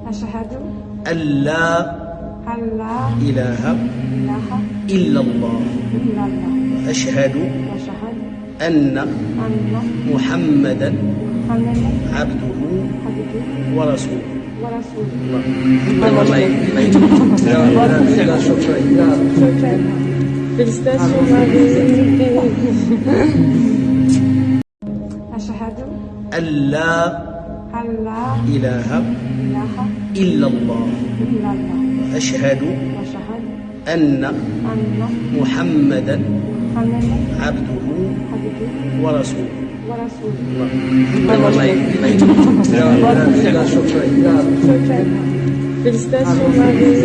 أشهد أن لا أن لا إله إله إلا الله إلا الله أشهد وأشهد أن أن محمدا محمدا عبده عبده ورسوله. ورسوله. شكرا. Félicitations Marie. أشهد أن لا أن لا إله إله إلا الله إلا الله أشهد وأشهد أن أن محمدا محمدا عبده عبده ورسوله. ورسوله. شكرا. Félicitations Marie.